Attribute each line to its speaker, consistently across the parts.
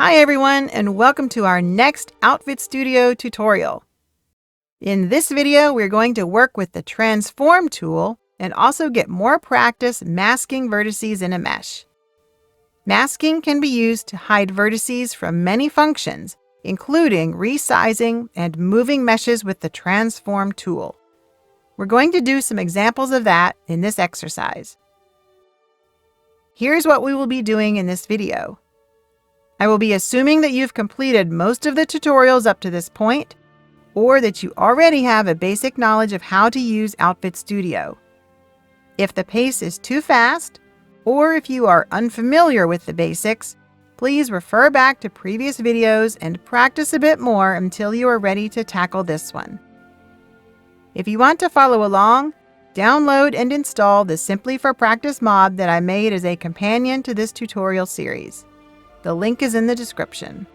Speaker 1: Hi everyone, and welcome to our next Outfit Studio tutorial. In this video, we're going to work with the Transform tool and also get more practice masking vertices in a mesh. Masking can be used to hide vertices from many functions, including resizing and moving meshes with the Transform tool. We're going to do some examples of that in this exercise. Here's what we will be doing in this video. I will be assuming that you've completed most of the tutorials up to this point, or that you already have a basic knowledge of how to use Outfit Studio. If the pace is too fast, or if you are unfamiliar with the basics, please refer back to previous videos and practice a bit more until you are ready to tackle this one. If you want to follow along, download and install the Simply for Practice mod that I made as a companion to this tutorial series. The link is in the description.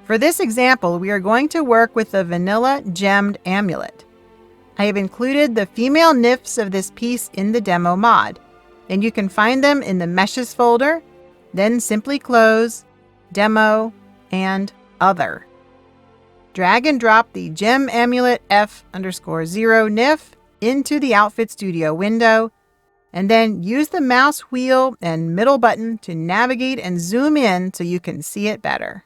Speaker 1: For this example, we are going to work with the vanilla gemmed amulet. I have included the female NIFs of this piece in the demo mod, and you can find them in the Meshes folder, then simply close, Demo, and Other. Drag and drop the gem amulet F_0 NIF into the Outfit Studio window, and then use the mouse wheel and middle button to navigate and zoom in so you can see it better.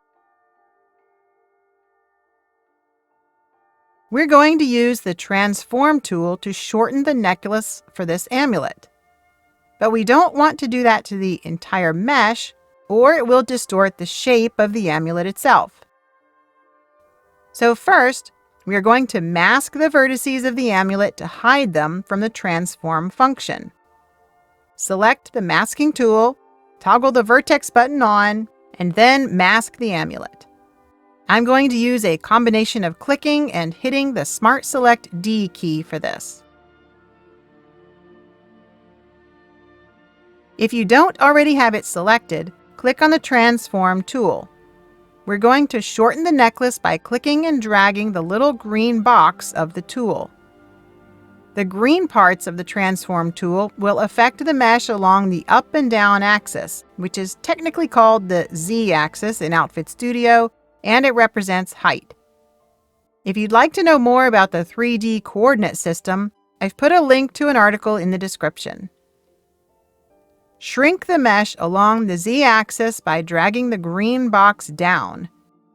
Speaker 1: We're going to use the Transform tool to shorten the necklace for this amulet. But we don't want to do that to the entire mesh, or it will distort the shape of the amulet itself. So first, we are going to mask the vertices of the amulet to hide them from the Transform function. Select the masking tool, toggle the vertex button on, and then mask the amulet. I'm going to use a combination of clicking and hitting the Smart Select D key for this. If you don't already have it selected, click on the Transform tool. We're going to shorten the necklace by clicking and dragging the little green box of the tool. The green parts of the Transform tool will affect the mesh along the up and down axis, which is technically called the Z-axis in Outfit Studio, and it represents height. If you'd like to know more about the 3D coordinate system, I've put a link to an article in the description. Shrink the mesh along the Z-axis by dragging the green box down,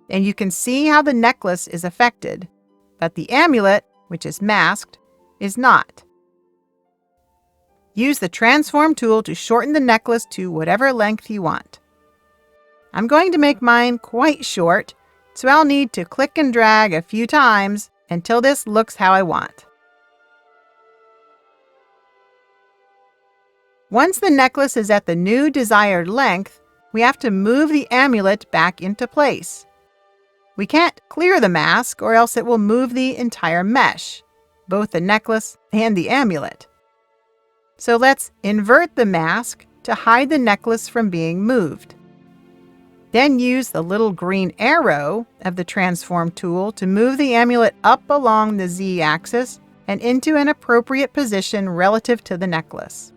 Speaker 1: and you can see how the necklace is affected, but the amulet, which is masked, is not. Use the Transform tool to shorten the necklace to whatever length you want. I'm going to make mine quite short, so I'll need to click and drag a few times until this looks how I want. Once the necklace is at the new desired length, we have to move the amulet back into place. We can't clear the mask or else it will move the entire mesh, both the necklace and the amulet. So let's invert the mask to hide the necklace from being moved. Then use the little green arrow of the Transform tool to move the amulet up along the Z-axis and into an appropriate position relative to the necklace.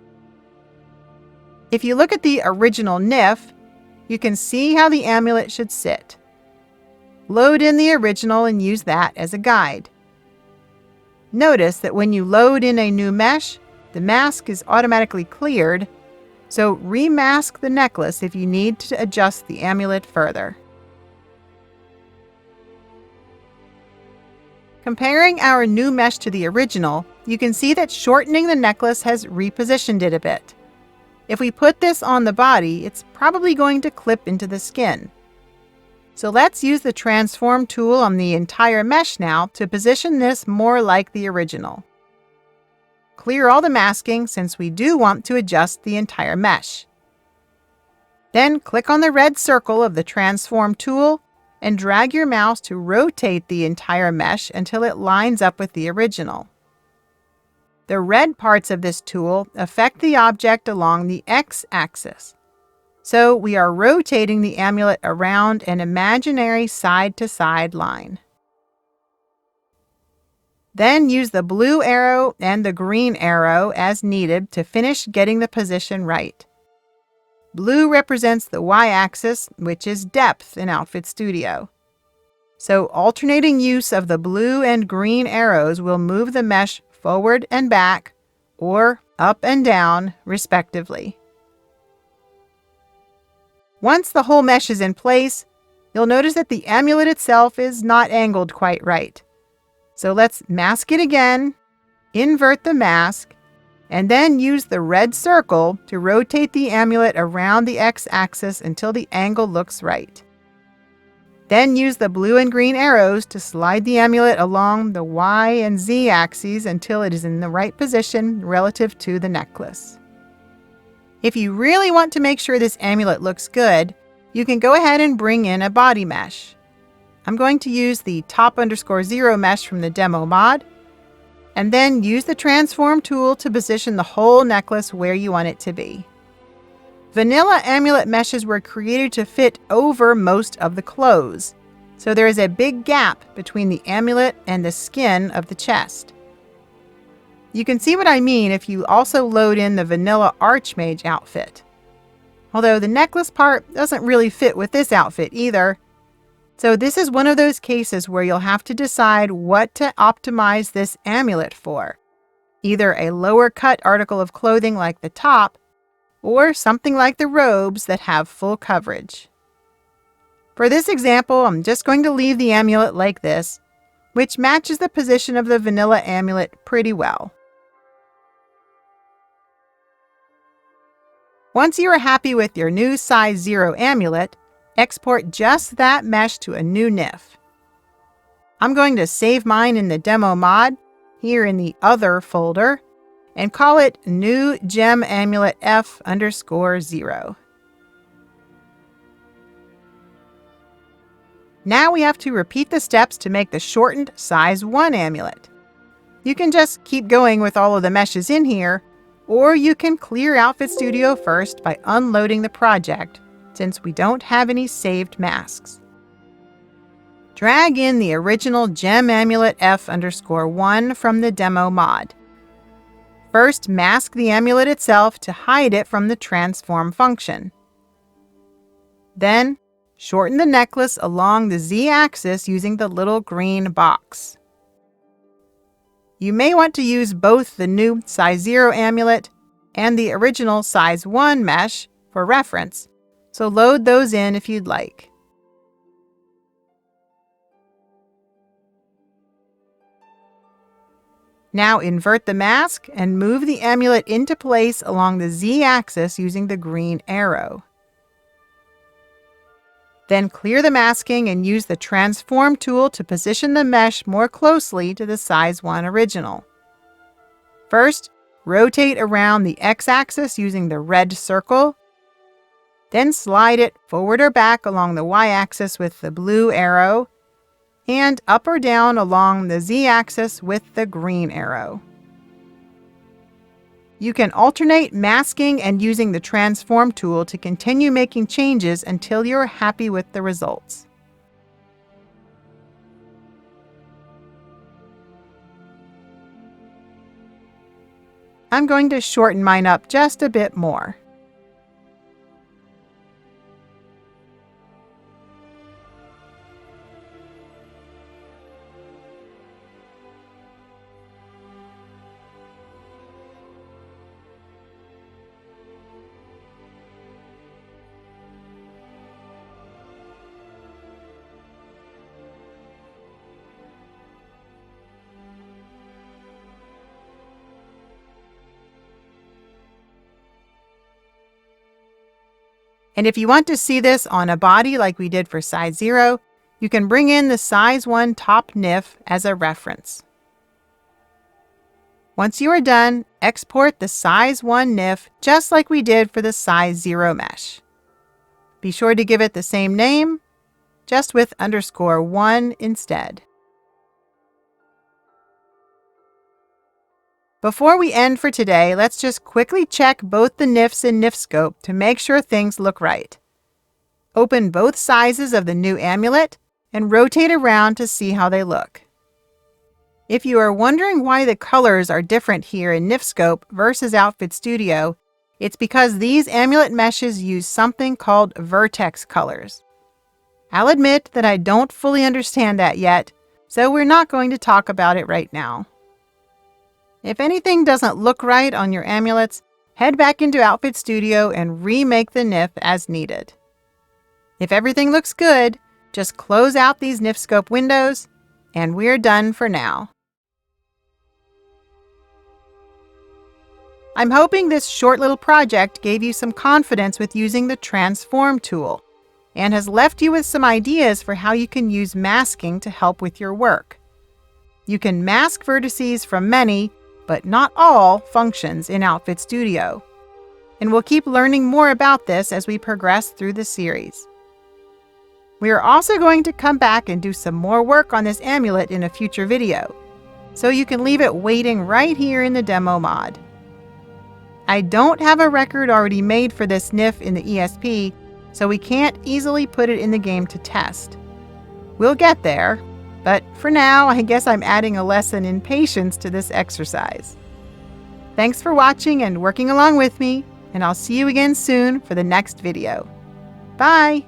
Speaker 1: If you look at the original NIF, you can see how the amulet should sit. Load in the original and use that as a guide. Notice that when you load in a new mesh, the mask is automatically cleared, so remask the necklace if you need to adjust the amulet further. Comparing our new mesh to the original, you can see that shortening the necklace has repositioned it a bit. If we put this on the body, it's probably going to clip into the skin. So let's use the Transform tool on the entire mesh now to position this more like the original. Clear all the masking since we do want to adjust the entire mesh. Then click on the red circle of the Transform tool and drag your mouse to rotate the entire mesh until it lines up with the original. The red parts of this tool affect the object along the X-axis. So we are rotating the amulet around an imaginary side-to-side line. Then use the blue arrow and the green arrow as needed to finish getting the position right. Blue represents the y-axis, which is depth in Outfit Studio. So alternating use of the blue and green arrows will move the mesh forward and back, or up and down, respectively. Once the whole mesh is in place, you'll notice that the amulet itself is not angled quite right. So let's mask it again, invert the mask, and then use the red circle to rotate the amulet around the x-axis until the angle looks right. Then use the blue and green arrows to slide the amulet along the y and z axes until it is in the right position relative to the necklace. If you really want to make sure this amulet looks good, you can go ahead and bring in a body mesh. I'm going to use the top_0 mesh from the demo mod, and then use the transform tool to position the whole necklace where you want it to be. Vanilla amulet meshes were created to fit over most of the clothes, so there is a big gap between the amulet and the skin of the chest. You can see what I mean if you also load in the vanilla Archmage outfit. Although the necklace part doesn't really fit with this outfit either. So this is one of those cases where you'll have to decide what to optimize this amulet for. Either a lower cut article of clothing like the top, or something like the robes that have full coverage. For this example, I'm just going to leave the amulet like this, which matches the position of the vanilla amulet pretty well. Once you are happy with your new size 0 amulet, export just that mesh to a new NIF. I'm going to save mine in the demo mod, here in the Other folder, and call it New Gem Amulet F_0. Now we have to repeat the steps to make the shortened size 1 amulet. You can just keep going with all of the meshes in here, or you can clear Outfit Studio first by unloading the project, since we don't have any saved masks. Drag in the original Gem Amulet F_1 from the demo mod. First, mask the amulet itself to hide it from the transform function. Then, shorten the necklace along the z-axis using the little green box. You may want to use both the new size 0 amulet and the original size 1 mesh for reference, so load those in if you'd like. Now invert the mask and move the amulet into place along the z-axis using the green arrow. Then clear the masking and use the transform tool to position the mesh more closely to the size 1 original. First, rotate around the x-axis using the red circle. Then slide it forward or back along the y-axis with the blue arrow, and up or down along the z-axis with the green arrow. You can alternate masking and using the transform tool to continue making changes until you're happy with the results. I'm going to shorten mine up just a bit more. And if you want to see this on a body like we did for size 0, you can bring in the size 1 top NIF as a reference. Once you are done, export the size 1 NIF just like we did for the size 0 mesh. Be sure to give it the same name, just with _1 instead. Before we end for today, let's just quickly check both the NIFs in NifSkope to make sure things look right. Open both sizes of the new amulet and rotate around to see how they look. If you are wondering why the colors are different here in NifSkope versus Outfit Studio, It's because these amulet meshes use something called vertex colors. I'll admit that I don't fully understand that yet, so we're not going to talk about it right now. If anything doesn't look right on your amulets, head back into Outfit Studio and remake the NIF as needed. If everything looks good, just close out these NifSkope windows, and we're done for now. I'm hoping this short little project gave you some confidence with using the Transform tool, and has left you with some ideas for how you can use masking to help with your work. You can mask vertices from many, but not all, functions in Outfit Studio. And we'll keep learning more about this as we progress through the series. We are also going to come back and do some more work on this amulet in a future video, so you can leave it waiting right here in the demo mod. I don't have a record already made for this NIF in the ESP, so we can't easily put it in the game to test. We'll get there, but for now, I guess I'm adding a lesson in patience to this exercise. Thanks for watching and working along with me, and I'll see you again soon for the next video. Bye!